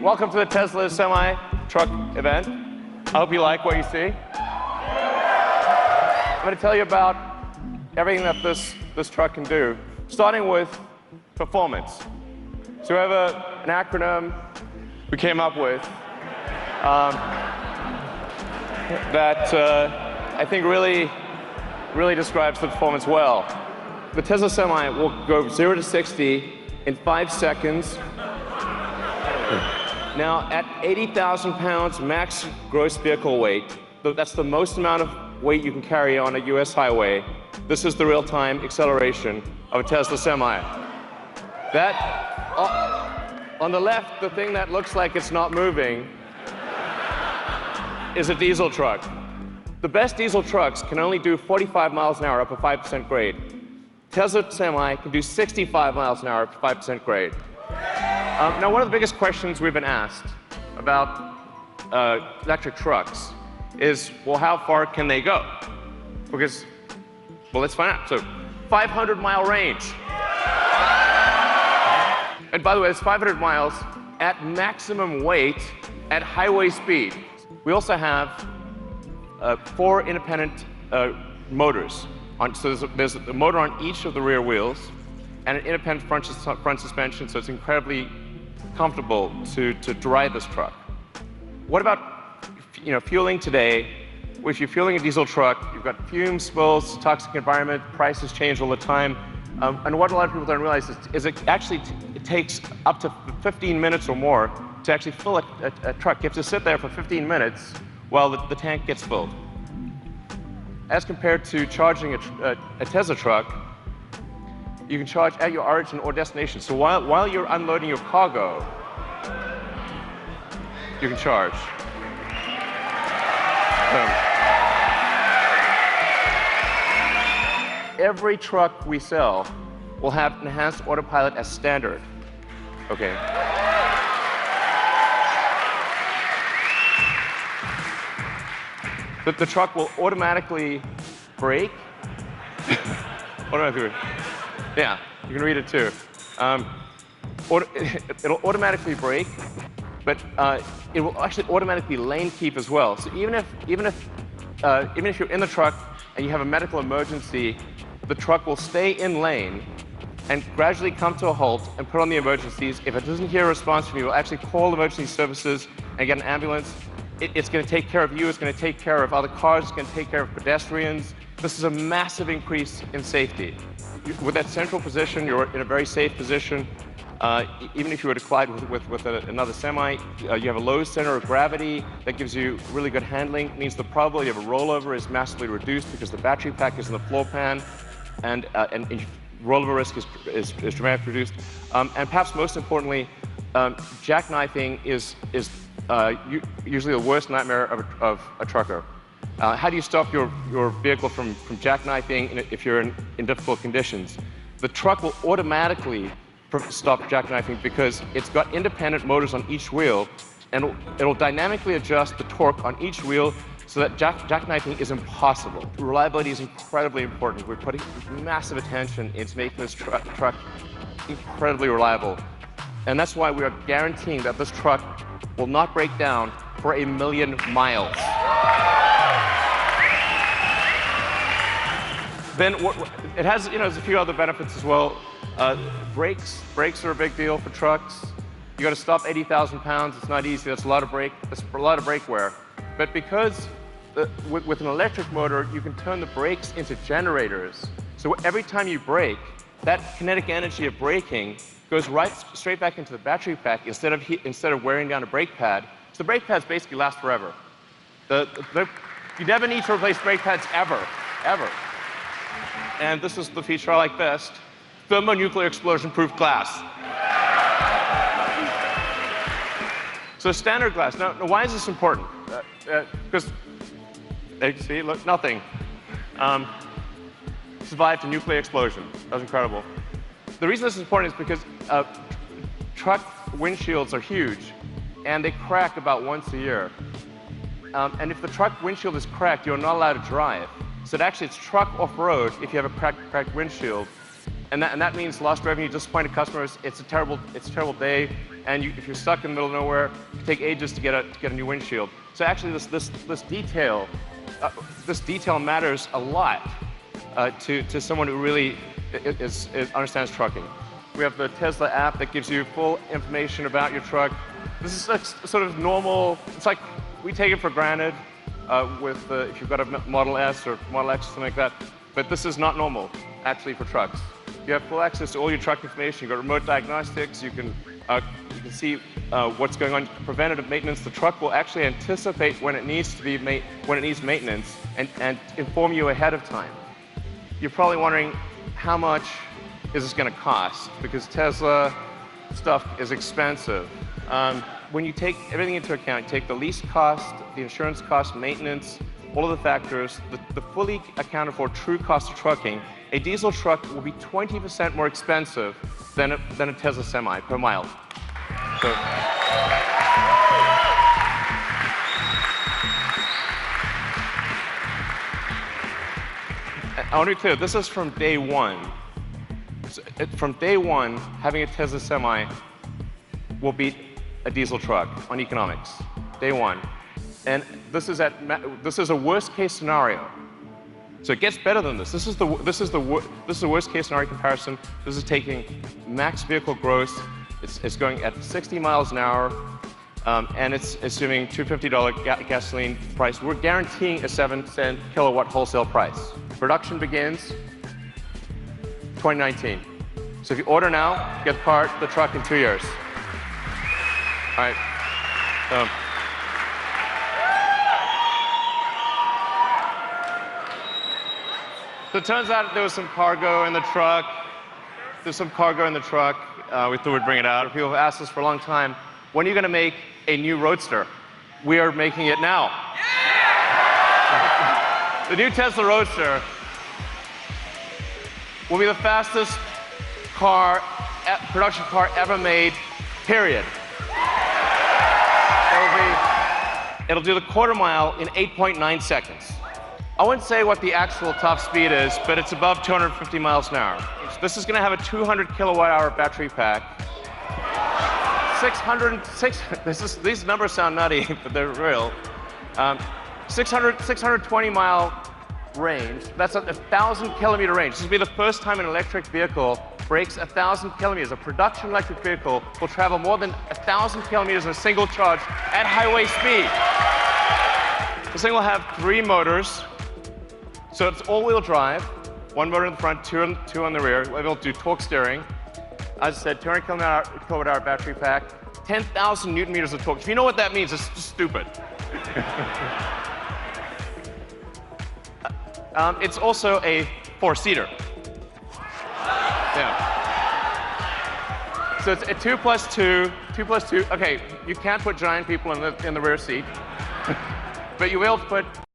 welcome to the Tesla semi-truck event. I hope you like what you see. I'm going to tell you about everything that this truck can do, starting with performance. So we have an acronym we came up with that I think really describes the performance well. The Tesla Semi will go 0 to 60 in 5 seconds. Now, at 80,000 pounds max gross vehicle weight, that's the most amount of weight you can carry on a US highway. This is the real-time acceleration of a Tesla Semi. That, on the left, the thing that looks like it's not moving is a diesel truck. The best diesel trucks can only do 45 miles an hour up a 5% grade. Tesla Semi can do 65 miles an hour up a 5% grade. Now, one of the biggest questions we've been asked about electric trucks is, well, how far can they go? Because, well, let's find out. So, 500-mile range. And by the way, it's 500 miles at maximum weight at highway speed. We also have 4 independent motors. So there's a motor on each of the rear wheels and an independent front suspension, so it's incredibly comfortable to drive this truck. What about fueling today? Well, if you're fueling a diesel truck, you've got fumes, spills, toxic environment, prices change all the time. And what a lot of people don't realize is it takes up to 15 minutes or more to actually fill a truck. You have to sit there for 15 minutes while the tank gets filled. As compared to charging a Tesla truck, you can charge at your origin or destination. So while you're unloading your cargo, you can charge. Every truck we sell will have enhanced autopilot as standard. Okay. The truck will automatically brake. Automatically. Yeah, you can read it too. It'll automatically brake, but it will actually automatically lane keep as well. So even if you're in the truck and you have a medical emergency, the truck will stay in lane and gradually come to a halt and put on the emergencies. If it doesn't hear a response from you, it will actually call emergency services and get an ambulance. It's going to take care of you. It's going to take care of other cars. It's going to take care of pedestrians. This is a massive increase in safety. With that central position, you're in a very safe position. Even if you were to collide with another semi, you have a low center of gravity that gives you really good handling. It means the probability of a rollover is massively reduced because the battery pack is in the floor pan, and rollover risk is dramatically reduced. And perhaps most importantly, jackknifing is usually the worst nightmare of a trucker. How do you stop your vehicle from jackknifing if you're in difficult conditions? The truck will automatically stop jackknifing because it's got independent motors on each wheel, and it'll dynamically adjust the torque on each wheel so that jackknifing is impossible. Reliability is incredibly important. We're putting massive attention into making this truck incredibly reliable. And that's why we are guaranteeing that this truck will not break down for 1,000,000 miles. Then it has, there's a few other benefits as well. Brakes are a big deal for trucks. You got to stop 80,000 pounds. It's not easy. That's a lot of brake wear. But because with an electric motor, you can turn the brakes into generators. So every time you brake, that kinetic energy of braking goes straight back into the battery pack instead of wearing down a brake pad. So the brake pads basically last forever. You never need to replace brake pads ever. And this is the feature I like best: thermonuclear explosion-proof glass. So standard glass. Now, why is this important? Because, see, look, nothing. Survived a nuclear explosion. That was incredible. The reason this is important is because truck windshields are huge, and they crack about once a year. And if the truck windshield is cracked, you're not allowed to drive. So actually, it's truck off-road if you have a cracked windshield. And that means lost revenue, disappointed customers. It's a terrible day. And if you're stuck in the middle of nowhere, it can take ages to get a new windshield. So actually, this detail matters a lot to someone who really understands trucking. We have the Tesla app that gives you full information about your truck. This is like sort of normal. It's like we take it for granted if you've got a Model S or Model X or something like that. But this is not normal, actually, for trucks. You have full access to all your truck information. You've got remote diagnostics. You can see what's going on. Preventative maintenance. The truck will actually anticipate when it needs maintenance and inform you ahead of time. You're probably wondering how much is this going to cost, because Tesla stuff is expensive. When you take everything into account, you take the lease cost, the insurance cost, maintenance, all of the factors, the fully accounted for true cost of trucking, a diesel truck will be 20% more expensive than a Tesla Semi per mile. So, I want to be clear, this is from day one. From day one, having a Tesla Semi will beat a diesel truck on economics. Day one. And this is a worst case scenario. So it gets better than this. This is the worst case scenario comparison. This is taking max vehicle gross. It's going at 60 miles an hour, and it's assuming $250 gasoline price. We're guaranteeing a 7-cent kilowatt wholesale price. Production begins 2019. So if you order now, get the truck in 2 years. All right. So it turns out there was some cargo in the truck. There's some cargo in the truck. We thought we'd bring it out. People have asked us for a long time, when are you going to make a new Roadster? We are making it now. The new Tesla Roadster will be the fastest production car ever made, period. It'll do the quarter mile in 8.9 seconds. I wouldn't say what the actual top speed is, but it's above 250 miles an hour. This is going to have a 200 kilowatt hour battery pack. These numbers sound nutty, but they're real. 620 mile range. That's a 1,000 kilometer range. This will be the first time an electric vehicle breaks 1,000 kilometers. A production electric vehicle will travel more than 1,000 kilometers in a single charge at highway speed. This thing will have 3 motors. So it's all-wheel drive, 1 motor in the front, 2 on the rear. We'll do torque steering. As I said, 200 kilowatt hour battery pack, 10,000 newton meters of torque. If you know what that means, it's just stupid. It's also a 4-seater. Yeah. So it's a 2 plus 2, 2 plus 2. Okay, you can't put giant people in the rear seat, but you will put